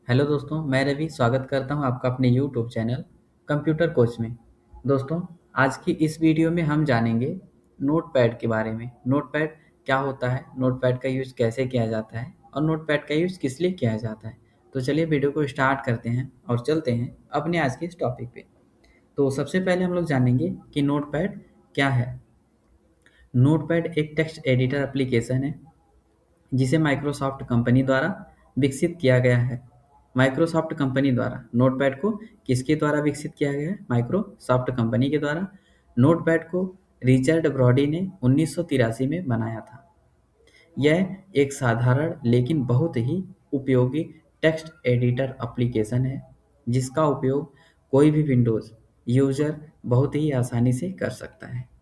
Hello दोस्तों, मैं रवि स्वागत करता हूं आपका अपने यूट्यूब चैनल कंप्यूटर कोच में। दोस्तों, आज की इस वीडियो में हम जानेंगे नोटपैड के बारे में। नोटपैड क्या होता है, नोटपैड का यूज़ कैसे किया जाता है और नोटपैड का यूज़ किस लिए किया जाता है। तो चलिए वीडियो को स्टार्ट करते हैं और चलते हैं अपने आज के इस टॉपिक पे। तो सबसे पहले हम लोग जानेंगे कि नोटपैड क्या है। नोटपैड एक टेक्स्ट एडिटर एप्लीकेशन है जिसे माइक्रोसॉफ्ट कंपनी द्वारा विकसित किया गया है। माइक्रोसॉफ्ट कंपनी द्वारा नोटपैड को किसके द्वारा विकसित किया गया है? माइक्रोसॉफ्ट कंपनी के द्वारा। नोटपैड को रिचर्ड ब्रॉडी ने 1983 में बनाया था। यह एक साधारण लेकिन बहुत ही उपयोगी टेक्स्ट एडिटर एप्लीकेशन है जिसका उपयोग कोई भी विंडोज़ यूज़र बहुत ही आसानी से कर सकता है।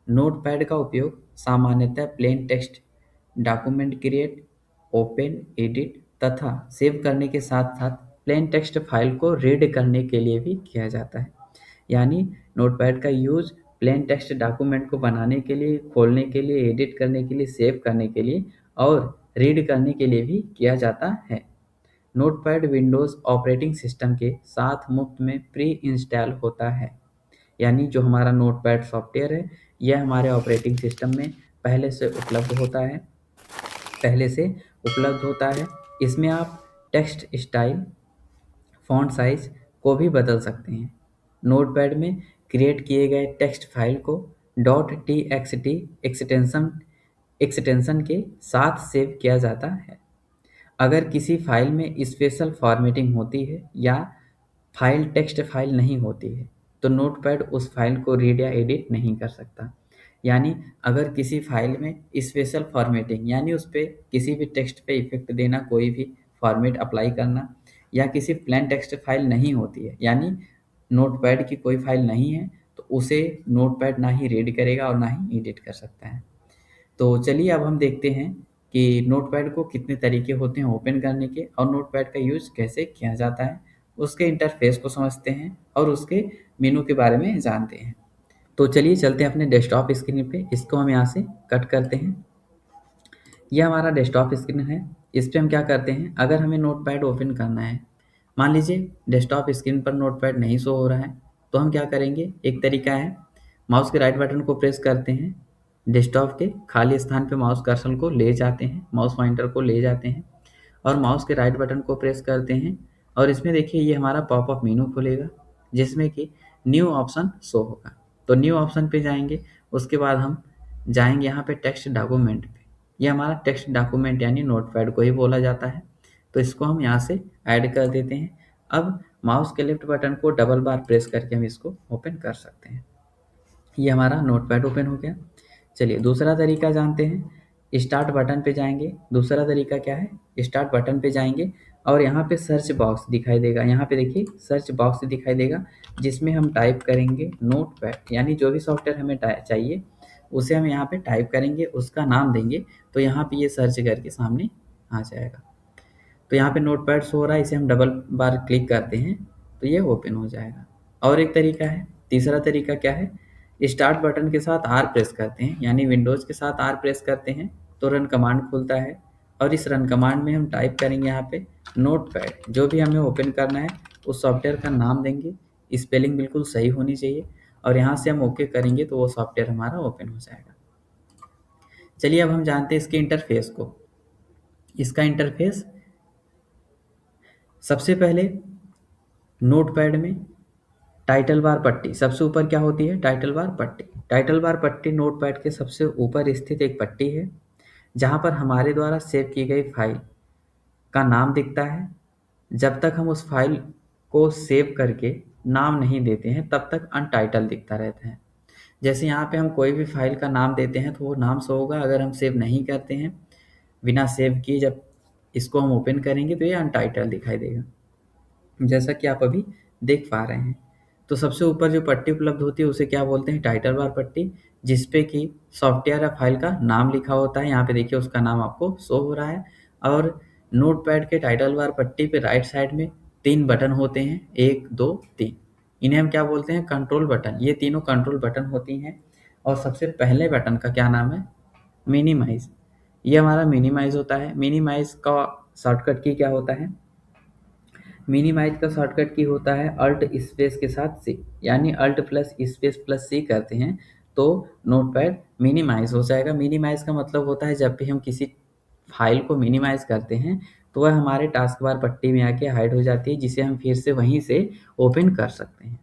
नोटपैड का उपयोग सामान्यतः plain text document create, open, edit तथा सेव करने के साथ साथ प्लेन टेक्स्ट फाइल को रीड करने के लिए भी किया जाता है। यानी नोटपैड का यूज़ प्लेन टेक्स्ट डॉक्यूमेंट को बनाने के लिए, खोलने के लिए, एडिट करने के लिए, सेव करने के लिए और रीड करने के लिए भी किया जाता है। नोटपैड विंडोज़ ऑपरेटिंग सिस्टम के साथ मुफ्त में प्री इंस्टॉल होता है। यानी जो हमारा नोटपैड सॉफ्टवेयर है, यह हमारे ऑपरेटिंग सिस्टम में पहले से उपलब्ध होता है पहले से उपलब्ध होता है। इसमें आप टेक्स्ट स्टाइल, फ़ॉन्ट साइज़ को भी बदल सकते हैं। नोटपैड में क्रिएट किए गए टेक्स्ट फाइल को .txt एक्सटेंशन के साथ सेव किया जाता है। अगर किसी फाइल में स्पेशल फॉर्मेटिंग होती है या फाइल टेक्स्ट फाइल नहीं होती है, तो नोटपैड उस फाइल को रीड या एडिट नहीं कर सकता। यानी अगर किसी फाइल में स्पेशल फॉर्मेटिंग यानी उस पे किसी भी टेक्स्ट पे इफ़ेक्ट देना, कोई भी फॉर्मेट अप्लाई करना या किसी प्लेन टेक्स्ट फाइल नहीं होती है, यानी नोटपैड की कोई फाइल नहीं है, तो उसे नोटपैड ना ही रीड करेगा और ना ही एडिट कर सकता है। तो चलिए अब हम देखते हैं कि नोटपैड को कितने तरीके होते हैं ओपन करने के और नोटपैड का यूज़ कैसे किया जाता है। उसके इंटरफेस को समझते हैं और उसके मेनू के बारे में जानते हैं। तो चलिए चलते हैं अपने डेस्कटॉप स्क्रीन पे। इसको हम यहाँ से कट करते हैं। यह हमारा डेस्कटॉप स्क्रीन है। इस पे हम क्या करते हैं, अगर हमें नोटपैड ओपन करना है, मान लीजिए डेस्कटॉप स्क्रीन पर नोटपैड नहीं शो हो रहा है, तो हम क्या करेंगे, एक तरीका है, माउस के राइट बटन को प्रेस करते हैं, डेस्कटॉप के खाली स्थान पे माउस कर्सर को ले जाते हैं, माउस पॉइंटर को ले जाते हैं और माउस के राइट बटन को प्रेस करते हैं और इसमें देखिए ये हमारा पॉपअप मेनू खुलेगा जिसमें कि न्यू ऑप्शन शो होगा। तो न्यू ऑप्शन पे जाएंगे, उसके बाद हम जाएंगे यहाँ पे टेक्स्ट डॉक्यूमेंट पे। ये हमारा टेक्स्ट डॉक्यूमेंट यानी नोटपैड को ही बोला जाता है। तो इसको हम यहाँ से ऐड कर देते हैं। अब माउस के लेफ्ट बटन को डबल बार प्रेस करके हम इसको ओपन कर सकते हैं। ये हमारा नोटपैड ओपन हो गया। चलिए दूसरा तरीका जानते हैं। स्टार्ट बटन पे जाएंगे। दूसरा तरीका क्या है, स्टार्ट बटन पे जाएंगे और यहाँ पे सर्च बॉक्स दिखाई देगा। यहाँ पे देखिए सर्च बॉक्स दिखाई देगा जिसमें हम टाइप करेंगे नोटपैड, यानी जो भी सॉफ्टवेयर हमें चाहिए उसे हम यहाँ पे टाइप करेंगे, उसका नाम देंगे, तो यहाँ पे ये सर्च करके सामने आ जाएगा। तो यहाँ पे नोटपैड शो हो रहा है, इसे हम डबल बार क्लिक करते हैं तो ये ओपन हो जाएगा। और एक तरीका है, तीसरा तरीका क्या है, स्टार्ट बटन के साथ आर प्रेस करते हैं, यानी विंडोज़ के साथ आर प्रेस करते हैं तो रन कमांड खुलता है और इस रन कमांड में हम टाइप करेंगे यहाँ पे नोटपैड, जो भी हमें ओपन करना है उस सॉफ्टवेयर का नाम देंगे, स्पेलिंग बिल्कुल सही होनी चाहिए और यहाँ से हम ओके करेंगे तो वो सॉफ्टवेयर हमारा ओपन हो जाएगा। चलिए अब हम जानते हैं इसके इंटरफेस को। इसका इंटरफेस सबसे पहले नोटपैड में टाइटल बार पट्टी सबसे ऊपर क्या होती है, टाइटल बार पट्टी। टाइटल बार पट्टी नोटपैड के सबसे ऊपर स्थित एक पट्टी है जहाँ पर हमारे द्वारा सेव की गई फाइल का नाम दिखता है। जब तक हम उस फाइल को सेव करके नाम नहीं देते हैं तब तक अनटाइटल दिखता रहता है। जैसे यहाँ पे हम कोई भी फाइल का नाम देते हैं तो वो नाम शो होगा, अगर हम सेव नहीं करते हैं, बिना सेव किए जब इसको हम ओपन करेंगे तो ये अनटाइटल दिखाई देगा, जैसा कि आप अभी देख पा रहे हैं। तो सबसे ऊपर जो पट्टी उपलब्ध होती है उसे क्या बोलते हैं, टाइटल बार पट्टी, जिसपे कि सॉफ्टवेयर या फाइल का नाम लिखा होता है। यहाँ पे देखिए उसका नाम आपको शो हो रहा है। और नोटपैड के टाइटल बार पट्टी पे राइट साइड में 3 बटन होते हैं, 1, 2, 3। इन्हें हम क्या बोलते हैं, कंट्रोल बटन। ये तीनों कंट्रोल बटन होती हैं। और सबसे पहले बटन का क्या नाम है, मिनिमाइज। ये हमारा मिनिमाइज होता है। मिनिमाइज का शॉर्टकट की क्या होता है, मिनिमाइज का शॉर्टकट की होता है अल्ट स्पेस के साथ सी, यानी अल्ट प्लस स्पेस प्लस सी करते हैं तो नोटपैड मिनिमाइज हो जाएगा। मिनिमाइज का मतलब होता है जब भी हम किसी फाइल को मिनिमाइज करते हैं तो वह हमारे टास्क बार पट्टी में आके हाइड हो जाती है, जिसे हम फिर से वहीं से ओपन कर सकते हैं।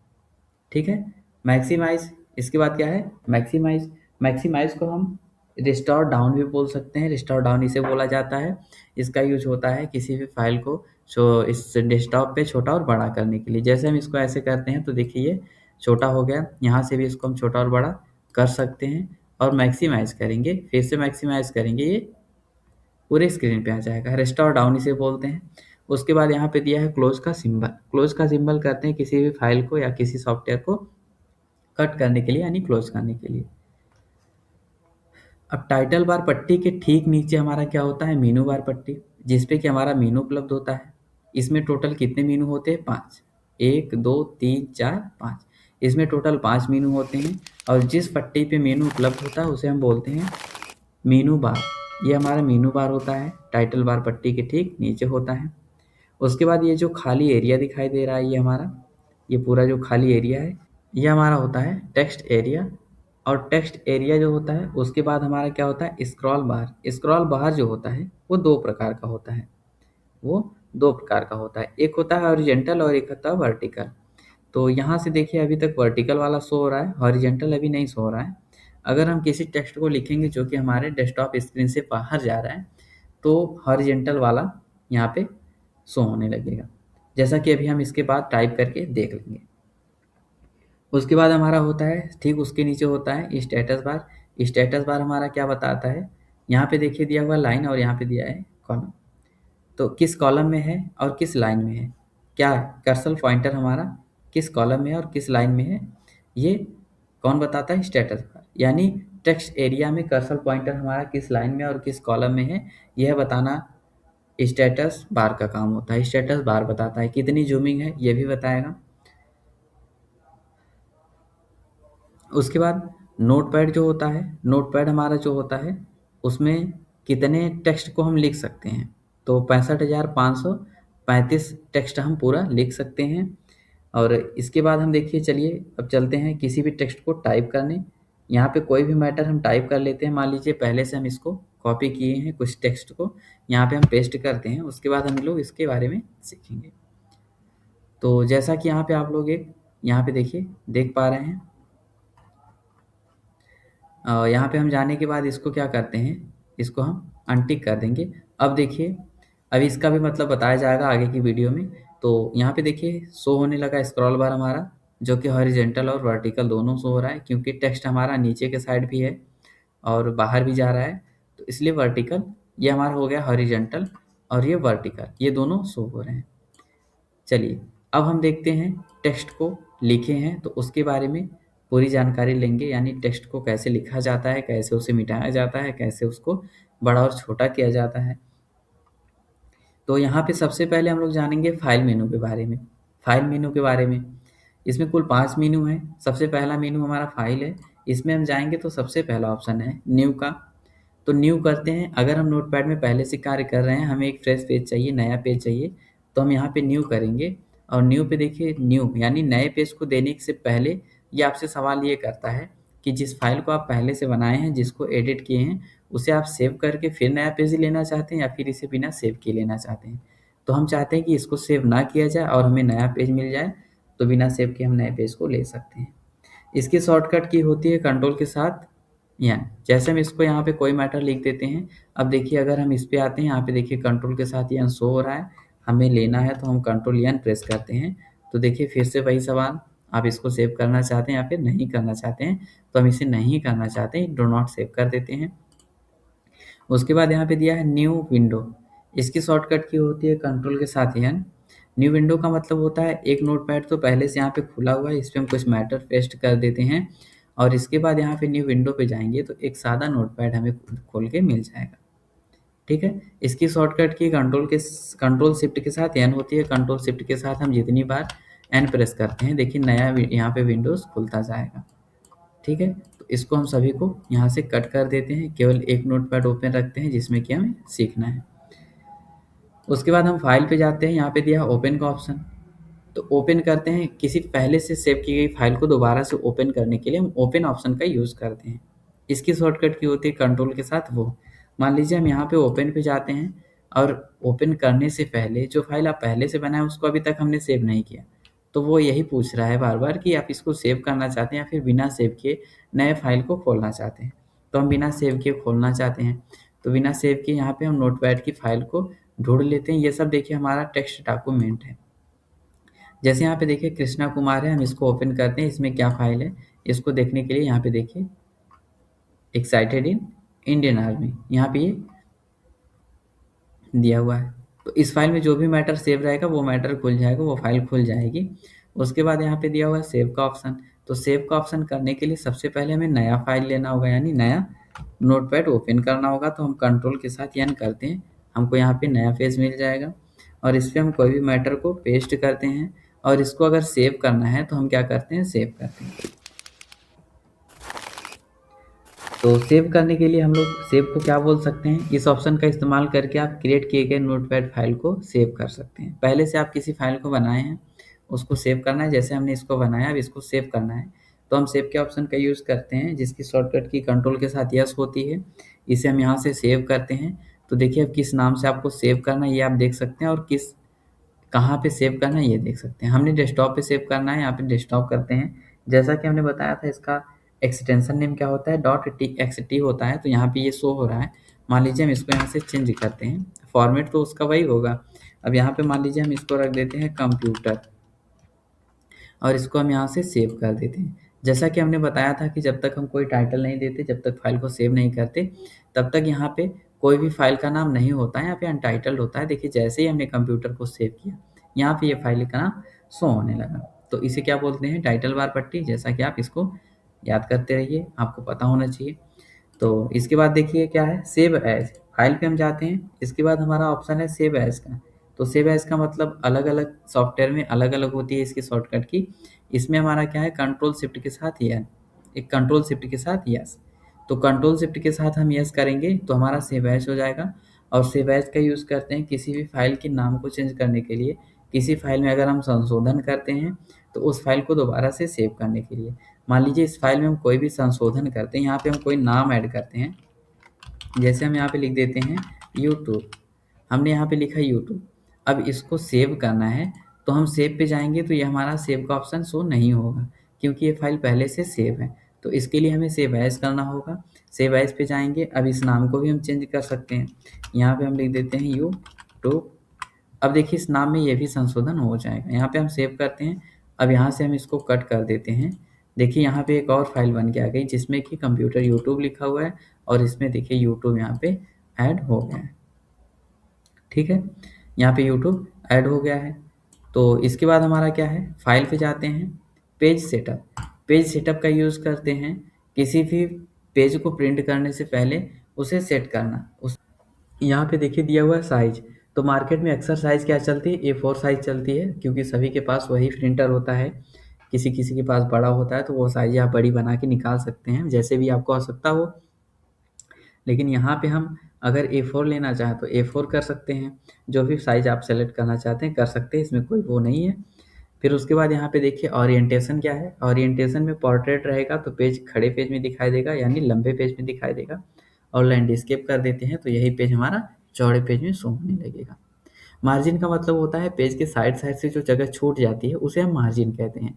ठीक है। मैक्सिमाइज, इसके बाद क्या है, मैक्सिमाइज। मैक्सिमाइज को हम रिस्टोर डाउन भी बोल सकते हैं, रिस्टोर डाउन इसे बोला जाता है। इसका यूज होता है किसी भी फाइल को इस डेस्कटॉप पे छोटा और बड़ा करने के लिए। जैसे हम इसको ऐसे करते हैं तो देखिए ये छोटा हो गया, यहाँ से भी इसको हम छोटा और बड़ा कर सकते हैं। और मैक्सिमाइज करेंगे, फिर से मैक्सिमाइज करेंगे, ये पूरे स्क्रीन पे आ जाएगा। रिस्टोर डाउन इसे बोलते हैं। उसके बाद यहाँ पे दिया है क्लोज का सिंबल। क्लोज का सिंबल करते हैं किसी भी फाइल को या किसी सॉफ्टवेयर को कट करने के लिए, यानी क्लोज करने के लिए। अब टाइटल बार पट्टी के ठीक नीचे हमारा क्या होता है, मीनू बार पट्टी, जिसपे कि हमारा मीनू उपलब्ध होता है। इसमें टोटल कितने मीनू होते हैं, 5। 1 2 3 4 5, इसमें टोटल 5 मीनू होते हैं। और जिस पट्टी पे मीनू उपलब्ध होता है उसे हम बोलते हैं मीनू बार। ये हमारा मीनू बार होता है, टाइटल बार पट्टी के ठीक नीचे होता है। उसके बाद ये जो खाली एरिया दिखाई दे रहा है, ये हमारा, ये पूरा जो खाली एरिया है ये हमारा होता है टेक्स्ट एरिया। और टेक्स्ट एरिया जो होता है उसके बाद हमारा क्या होता है, स्क्रॉल बार। स्क्रॉल बार जो होता है वो दो प्रकार का होता है, वो दो प्रकार का होता है। एक होता है हॉरिजॉन्टल और एक होता है वर्टिकल। तो यहाँ से देखिए अभी तक वर्टिकल वाला शो हो रहा है, हॉरिजॉन्टल अभी नहीं शो हो रहा है। अगर हम किसी टेक्स्ट को लिखेंगे जो कि हमारे डेस्कटॉप स्क्रीन से बाहर जा रहा है तो हॉरिजॉन्टल वाला यहाँ पे शो होने लगेगा, जैसा कि अभी हम इसके बाद टाइप करके देख लेंगे। उसके बाद हमारा होता है, ठीक उसके नीचे होता है स्टेटस बार। स्टेटस बार हमारा क्या बताता है, यहाँ पे देखिए दिया हुआ लाइन और यहाँ पे दिया है कॉलम। तो किस कॉलम में है और किस लाइन में है, क्या कर्सर पॉइंटर हमारा किस कॉलम में है और किस लाइन में है, ये कौन बताता है, स्टेटस बार। यानी टेक्स्ट एरिया में कर्सर पॉइंटर हमारा किस लाइन में और किस कॉलम में है, यह बताना स्टेटस बार का काम होता है। स्टेटस बार बताता है कितनी जूमिंग है, ये भी बताएगा। उसके बाद नोटपैड जो होता है, नोटपैड हमारा जो होता है उसमें कितने टेक्स्ट को हम लिख सकते हैं, तो 65,535 टेक्स्ट हम पूरा लिख सकते हैं। और इसके बाद हम देखिए, चलिए अब चलते हैं किसी भी टेक्स्ट को टाइप करने। यहाँ पे कोई भी मैटर हम टाइप कर लेते हैं, मान लीजिए पहले से हम इसको कॉपी किए हैं कुछ टेक्स्ट को, यहाँ पे हम पेस्ट करते हैं। उसके बाद हम लोग इसके बारे में सीखेंगे। तो जैसा कि यहाँ पे आप लोग एक यहाँ पे देखिए देख पा रहे हैं, यहाँ पे हम जाने के बाद इसको क्या करते हैं, इसको हम अनटिक कर देंगे। अब देखिए अभी इसका भी मतलब बताया जाएगा आगे की वीडियो में। तो यहाँ पे देखिए शो होने लगा स्क्रॉल बार हमारा, जो कि हॉरिजॉन्टल और वर्टिकल दोनों शो हो रहा है, क्योंकि टेक्स्ट हमारा नीचे के साइड भी है और बाहर भी जा रहा है, तो इसलिए वर्टिकल। ये हमारा हो गया हॉरिजॉन्टल और ये वर्टिकल, ये दोनों शो हो रहे हैं। चलिए अब हम देखते हैं टेक्स्ट को लिखे हैं तो उसके बारे में पूरी जानकारी लेंगे, यानी टेक्स्ट को कैसे लिखा जाता है, कैसे उसे मिटाया जाता है, कैसे उसको बड़ा और छोटा किया जाता है। तो यहाँ पे सबसे पहले हम लोग जानेंगे फाइल मेनू के बारे में। फाइल मेनू के बारे में, इसमें कुल 5 मेनू हैं। सबसे पहला मेनू हमारा फाइल है, इसमें हम जाएंगे तो सबसे पहला ऑप्शन है न्यू का। तो न्यू करते हैं। अगर हम नोटपैड में पहले से कार्य कर रहे हैं, हमें एक फ्रेश पेज चाहिए, नया पेज चाहिए, तो हम यहाँ पे न्यू करेंगे। और न्यू पे देखिए, न्यू यानी नए पेज को देने से पहले ये आपसे सवाल ये करता है कि जिस फाइल को आप पहले से बनाए हैं, जिसको एडिट किए हैं, उसे आप सेव करके फिर नया पेज लेना चाहते हैं या फिर इसे बिना सेव किए लेना चाहते हैं। तो हम चाहते हैं कि इसको सेव ना किया जाए और हमें नया पेज मिल जाए, तो बिना सेव के हम नए पेज को ले सकते हैं। इसकी शॉर्टकट की होती है कंट्रोल के साथ एन। जैसे हम इसको यहाँ पे कोई मैटर लिख देते हैं। अब देखिए अगर हम इस पे आते हैं, यहाँ पे देखिए कंट्रोल के साथ एन शो हो रहा है, हमें लेना है तो हम कंट्रोल एन प्रेस करते हैं। तो देखिए फिर से वही सवाल, आप इसको सेव करना चाहते हैं या फिर नहीं करना चाहते हैं, तो हम इसे नहीं करना चाहते हैं, डो नॉट सेव कर देते हैं। उसके बाद यहाँ पे दिया है न्यू विंडो। इसकी शॉर्टकट की होती है कंट्रोल के साथ एन। न्यू विंडो का मतलब होता है एक नोटपैड तो पहले से यहाँ पे खुला हुआ है, इस पर हम कुछ मैटर पेस्ट कर देते हैं और इसके बाद यहाँ पे न्यू विंडो पे जाएंगे तो एक सादा नोटपैड हमें खोल के मिल जाएगा। ठीक है। इसकी शॉर्टकट की कंट्रोल शिफ्ट के साथ एन होती है। कंट्रोल शिफ्ट के साथ हम जितनी बार एन प्रेस करते हैं, देखिए नया यहाँ पे विंडोज़ खुलता जाएगा। ठीक है, तो इसको हम सभी को यहाँ से कट कर देते हैं, केवल एक नोटपैड ओपन रखते हैं जिसमें कि हमें सीखना है। उसके बाद हम फाइल पे जाते हैं, यहाँ पे दिया ओपन का ऑप्शन, तो ओपन करते हैं। किसी पहले से सेव की गई फाइल को दोबारा से ओपन करने के लिए हम ओपन ऑप्शन का यूज़ करते हैं। इसकी शॉर्टकट की होती है कंट्रोल के साथ वो। मान लीजिए हम यहाँ पे ओपन पे जाते हैं और ओपन करने से पहले जो फाइल आप पहले से बनाए उसको अभी तक हमने सेव नहीं किया, तो वो यही पूछ रहा है बार बार कि आप इसको सेव करना चाहते हैं या फिर बिना सेव किए नए फाइल को खोलना चाहते हैं। तो हम बिना सेव किए खोलना चाहते हैं, तो बिना सेव किए यहाँ पे हम नोटपैड की फाइल को ढूंढ लेते हैं। ये सब देखिए हमारा टेक्स्ट डॉक्यूमेंट है। जैसे यहाँ पे देखिए कृष्णा कुमार है, हम इसको ओपन करते हैं, इसमें क्या फाइल है इसको देखने के लिए यहाँ पे देखिए एक्साइटेड इन इंडियन आर्मी, यहाँ पे ये दिया हुआ है। तो इस फाइल में जो भी मैटर सेव रहेगा वो मैटर खुल जाएगा, वो फाइल खुल जाएगी। उसके बाद यहाँ पे दिया हुआ है सेव का ऑप्शन, तो सेव का ऑप्शन करने के लिए सबसे पहले हमें नया फाइल लेना होगा, यानी नया नोटपैड ओपन करना होगा। तो हम कंट्रोल के साथ एन करते हैं, हमको यहाँ पे नया पेज मिल जाएगा और इस पर हम कोई भी मैटर को पेस्ट करते हैं और इसको अगर सेव करना है तो हम क्या करते हैं, सेव करते हैं। तो सेव करने के लिए हम लोग सेव को क्या बोल सकते हैं, इस ऑप्शन का इस्तेमाल करके आप क्रिएट किए गए नोटपैड फाइल को सेव कर सकते हैं। पहले से आप किसी फाइल को बनाए हैं उसको सेव करना है, जैसे हमने इसको बनाया अब इसको सेव करना है, तो हम सेव के ऑप्शन का यूज़ करते हैं जिसकी शॉर्टकट की कंट्रोल के साथ यस होती है। इसे हम यहाँ से सेव करते हैं। तो देखिए अब किस नाम से आपको सेव करना है ये आप देख सकते हैं और किस कहाँ पे सेव करना है ये देख सकते हैं। हमने डेस्कटॉप पे सेव करना है, यहाँ पे डेस्कटॉप करते हैं। जैसा कि हमने बताया था इसका एक्सटेंशन नेम क्या होता है, .txt होता है, तो यहाँ पे ये शो हो रहा है। मान लीजिए हम इसको यहाँ से चेंज करते हैं, फॉर्मेट तो उसका वही होगा। अब यहाँ पे मान लीजिए हम इसको रख देते हैं कंप्यूटर और इसको हम यहाँ से सेव कर देते हैं। जैसा कि हमने बताया था कि जब तक हम कोई टाइटल नहीं देते, जब तक फाइल को सेव नहीं करते, तब तक यहाँ पे कोई भी फाइल का नाम नहीं होता है, यहाँ पे अनटाइटल्ड होता है। देखिए जैसे ही हमने कंप्यूटर को सेव किया यहाँ पे ये फाइल का नाम शो होने लगा। तो इसे क्या बोलते हैं, टाइटल बार पट्टी। जैसा कि आप इसको याद करते रहिए, आपको पता होना चाहिए। तो इसके बाद देखिए क्या है, सेव एज। फाइल पे हम जाते हैं, इसके बाद हमारा ऑप्शन है सेव एज का। तो सेव एज का मतलब अलग अलग सॉफ्टवेयर में अलग अलग होती है इसकी शॉर्टकट की। इसमें हमारा क्या है, कंट्रोल शिफ्ट के साथ यस, एक कंट्रोल शिफ्ट के साथ यस। तो कंट्रोल शिफ्ट के साथ हम यस करेंगे तो हमारा सेव एज हो जाएगा। और सेव एज का यूज़ करते हैं किसी भी फाइल के नाम को चेंज करने के लिए। किसी फाइल में अगर हम संशोधन करते हैं तो उस फाइल को दोबारा से सेव करने के लिए। मान लीजिए इस फाइल में हम कोई भी संशोधन करते हैं, यहाँ पे हम कोई नाम ऐड करते हैं, जैसे हम यहाँ पे लिख देते हैं यूट्यूब। हमने यहाँ पे लिखा यूट्यूब। अब इसको सेव करना है तो हम सेव पे जाएंगे तो ये हमारा सेव का ऑप्शन शो नहीं होगा क्योंकि ये फाइल पहले से सेव है। तो इसके लिए हमें सेव एज करना होगा। सेव एज पे जाएंगे, अब इस नाम को भी हम चेंज कर सकते हैं। यहाँ पे हम लिख देते हैं यूट्यूब। अब देखिए इस नाम में ये भी संशोधन हो जाएगा। यहाँ पे हम सेव करते हैं। अब यहाँ से हम इसको कट कर देते हैं। देखिए यहाँ पे एक और फाइल बन के आ गई जिसमें कि कंप्यूटर यूट्यूब लिखा हुआ है और इसमें देखिए यूट्यूब यहाँ पे ऐड हो गया है। ठीक है, यहाँ पे यूट्यूब ऐड हो गया है। तो इसके बाद हमारा क्या है, फाइल पे जाते हैं, पेज सेटअप। पेज सेटअप का यूज़ करते हैं किसी भी पेज को प्रिंट करने से पहले उसे सेट करना। उस यहाँ पे देखिए दिया हुआ है साइज। तो मार्केट में अक्सर साइज क्या चलती है, A4 साइज चलती है क्योंकि सभी के पास वही प्रिंटर होता है। किसी किसी के पास बड़ा होता है तो वो साइज आप बड़ी बना के निकाल सकते हैं जैसे भी आपको आवश्यकता हो। लेकिन यहाँ पे हम अगर A4 लेना चाहें तो A4 कर सकते हैं। जो भी साइज आप सेलेक्ट करना चाहते हैं कर सकते हैं, इसमें कोई वो नहीं है। फिर उसके बाद यहाँ पे देखिए ओरिएंटेशन क्या है। ओरिएंटेशन में पोर्ट्रेट रहेगा तो पेज खड़े पेज में दिखाई देगा, यानी लंबे पेज में दिखाई देगा। और लैंडस्केप कर देते हैं तो यही पेज हमारा चौड़े पेज में शो होने लगेगा। मार्जिन का मतलब होता है पेज के साइड साइड से जो जगह छूट जाती है उसे हम मार्जिन कहते हैं।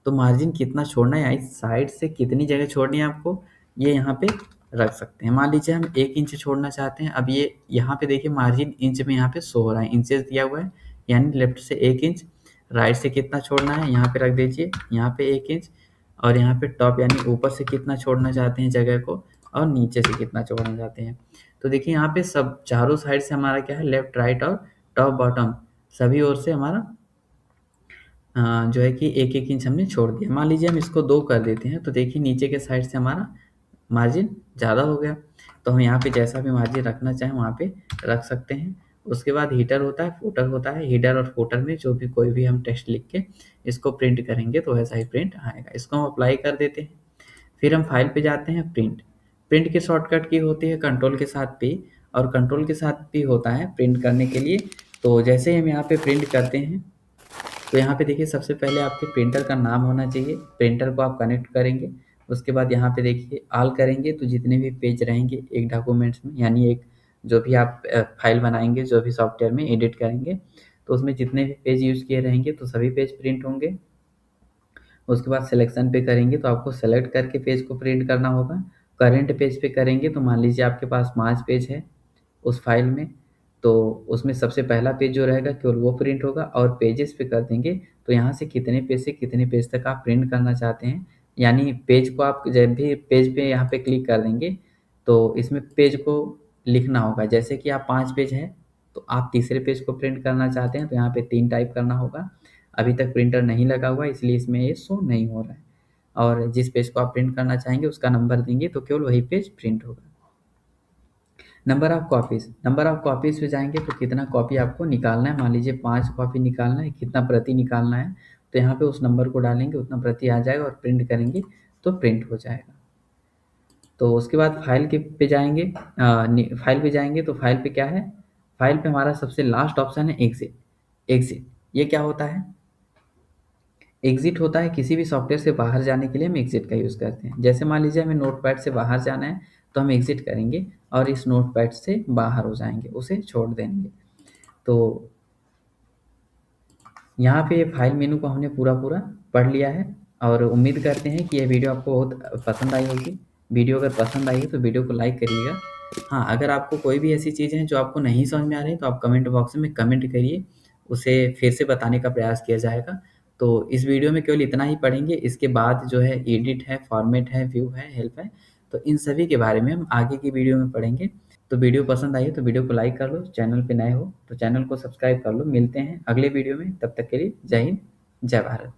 तो मार्जिन कितना छोड़ना है, यानी साइड से कितनी जगह छोड़नी है आपको, ये यहाँ पे रख सकते हैं। मान लीजिए हम 1 इंच छोड़ना चाहते हैं। अब ये यहाँ पे देखिए मार्जिन इंच में यहाँ पे शो हो रहा है, इंचेस दिया हुआ है, यानी लेफ्ट से 1 इंच, राइट से कितना छोड़ना है यहाँ पे रख दीजिए, यहाँ पे 1 इंच। और यहाँ पे टॉप यानी ऊपर से कितना छोड़ना चाहते हैं जगह को, और नीचे से कितना छोड़ना चाहते हैं। तो देखिए यहाँ पे सब चारों साइड से हमारा क्या है, लेफ्ट राइट और टॉप बॉटम सभी ओर से हमारा जो है कि 1-1 इंच हमने छोड़ दिया। मान लीजिए हम इसको 2 कर देते हैं तो देखिए नीचे के साइड से हमारा मार्जिन ज़्यादा हो गया। तो हम यहाँ पे जैसा भी मार्जिन रखना चाहें वहाँ पे रख सकते हैं। उसके बाद हीटर होता है, फुटर होता है। हीटर और फुटर में जो भी कोई भी हम टेक्स्ट लिख के इसको प्रिंट करेंगे तो वैसा ही प्रिंट आएगा। इसको हम अप्लाई कर देते हैं। फिर हम फाइल पे जाते हैं, प्रिंट। प्रिंट की शॉर्टकट की होती है कंट्रोल के साथ पी, और कंट्रोल के साथ पी होता है प्रिंट करने के लिए। तो जैसे ही हम यहाँ पे प्रिंट करते हैं तो यहाँ पे देखिए सबसे पहले आपके प्रिंटर का नाम होना चाहिए। प्रिंटर को आप कनेक्ट करेंगे, उसके बाद यहाँ पे देखिए ऑल करेंगे तो जितने भी पेज रहेंगे एक डॉक्यूमेंट्स में, यानी एक जो भी आप फाइल बनाएंगे, जो भी सॉफ्टवेयर में एडिट करेंगे, तो उसमें जितने भी पेज यूज़ किए रहेंगे तो सभी पेज प्रिंट होंगे। उसके बाद सिलेक्शन पे करेंगे तो आपको सेलेक्ट करके पेज को प्रिंट करना होगा। करेंट पेज पे करेंगे तो मान लीजिए आपके पास 5 पेज है उस फाइल में, तो उसमें सबसे पहला पेज जो रहेगा केवल वो प्रिंट होगा। और पेजेस पे कर देंगे तो यहाँ से कितने पेज से कितने पेज तक आप प्रिंट करना चाहते हैं, यानी पेज को आप जब भी पेज पे यहाँ पे क्लिक कर देंगे तो इसमें पेज को लिखना होगा। जैसे कि आप 5 पेज है तो आप तीसरे पेज को प्रिंट करना चाहते हैं तो यहाँ पे 3 टाइप करना होगा। अभी तक प्रिंटर नहीं लगा हुआ इसलिए इसमें ये शो नहीं हो रहा है। और जिस पेज को आप प्रिंट करना चाहेंगे उसका नंबर देंगे तो केवल वही पेज प्रिंट होगा। नंबर ऑफ कॉपीज़ पे जाएँगे तो कितना कॉपी आपको निकालना है, मान लीजिए 5 कॉपी निकालना है, कितना प्रति निकालना है, तो यहाँ पे उस नंबर को डालेंगे उतना प्रति आ जाएगा और प्रिंट करेंगे तो प्रिंट हो जाएगा। तो उसके बाद फाइल के पे जाएँगे, फाइल पे जाएँगे तो फाइल पे क्या है, फाइल पे हमारा सबसे लास्ट ऑप्शन है एग्ज़िट। एग्ज़िट ये क्या होता है? एग्ज़िट होता है किसी भी सॉफ्टवेयर से बाहर जाने के लिए हम एग्ज़िट का यूज़ करते हैं। जैसे मान लीजिए हमें नोटपैड से बाहर जाना है तो हम एग्ज़िट करेंगे और इस नोटपैड से बाहर हो जाएँगे, उसे छोड़ देंगे। तो यहाँ पे ये फाइल मेनू को हमने पूरा पढ़ लिया है और उम्मीद करते हैं कि ये वीडियो आपको बहुत पसंद आई होगी। वीडियो अगर पसंद आई है तो वीडियो को लाइक करिएगा। हाँ, अगर आपको कोई भी ऐसी चीज़ें हैं जो आपको नहीं समझ में आ रही तो आप कमेंट बॉक्स में कमेंट करिए, उसे फिर से बताने का प्रयास किया जाएगा। तो इस वीडियो में केवल इतना ही पढ़ेंगे, इसके बाद जो है एडिट है, फॉर्मेट है, व्यू है, हेल्प है, तो इन सभी के बारे में हम आगे की वीडियो में पढ़ेंगे। तो वीडियो पसंद आई है तो वीडियो को लाइक कर लो, चैनल पे नए हो तो चैनल को सब्सक्राइब कर लो। मिलते हैं अगले वीडियो में, तब तक के लिए जय हिंद, जय भारत।